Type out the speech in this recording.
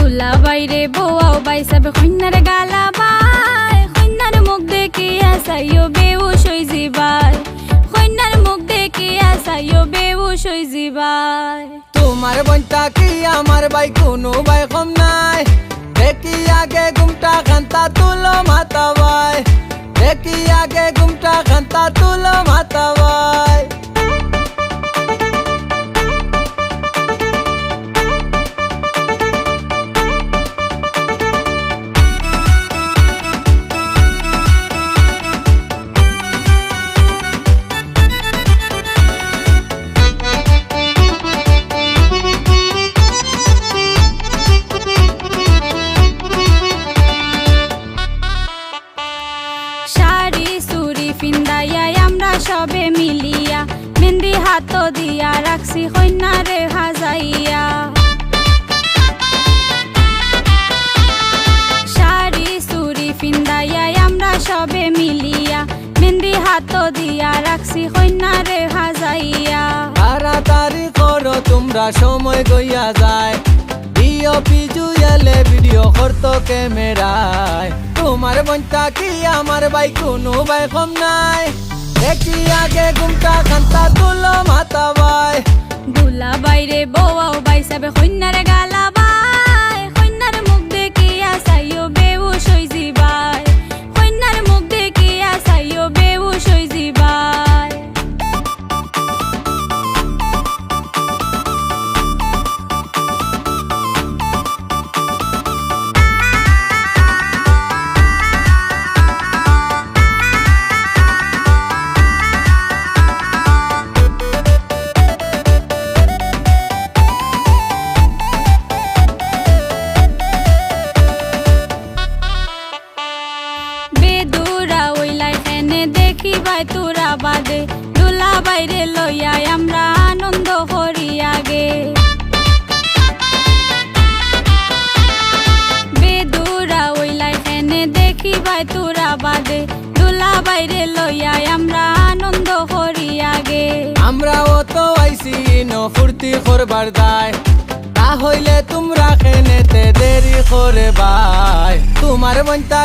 দুলা বাইরে বউয়াও বাই সব কন্যার গালা বাই কন্যার মুখ দেখিয়া চাইও বেউস হই জিবাই কন্যার মুখ দেখিয়া চাইও বেউস হই জিবাই তোমার বন্তা কি আমার বাই কোনো বাই কম নাই দেখি আগে ঘুমটা খান্তা তুলো মাতা বাই দেখি আগে ঘুমটা খান্তা তুলো মাতা বাই আমরা সবে মিলিয়া মেহেন্দি হাত দিয়া রাখছি কন্যারে হাজাইয়া শাড়ি চুড়ি পিন্দাইয়া আমরা সবে মিলিয়া মেহেন্দি হাত দিয়া রাখছি কন্যারে হাজাইয়া তাড়াতাড়ি করো তোমরা সময় গইয়া যায় ভিডিও পিজু এলে ভিডিও করতো ক্যামেরায় তোমার বন্তা কি আমার বাই কোনো বাই কম নাই দেখি আগে ঘুমটা খান্তা তুলো মাতা বাই দুলা বাইরে বউয়াও বাই সবে কন্যার গালা বাই কন্যার মুখ দেখিয়া চাইও বেউস হই জিবাই কন্যার মুখ দেখিয়া চাইও বেউস হই জিবাই তোরা বাদে দুলা বাইরে লইয়া আমরা আনন্দ করি আগে বেদুরা ওইলাই এনে দেখি ভাই তোরা বাদে দুলা বাইরে লইয়া আমরা আনন্দ করি আগে আমরাও তো আইসি ন ফুর্তি করবার দায় তা হইলে তোমরা কেনেতে দেরি করে ভাই তোমার বন্তা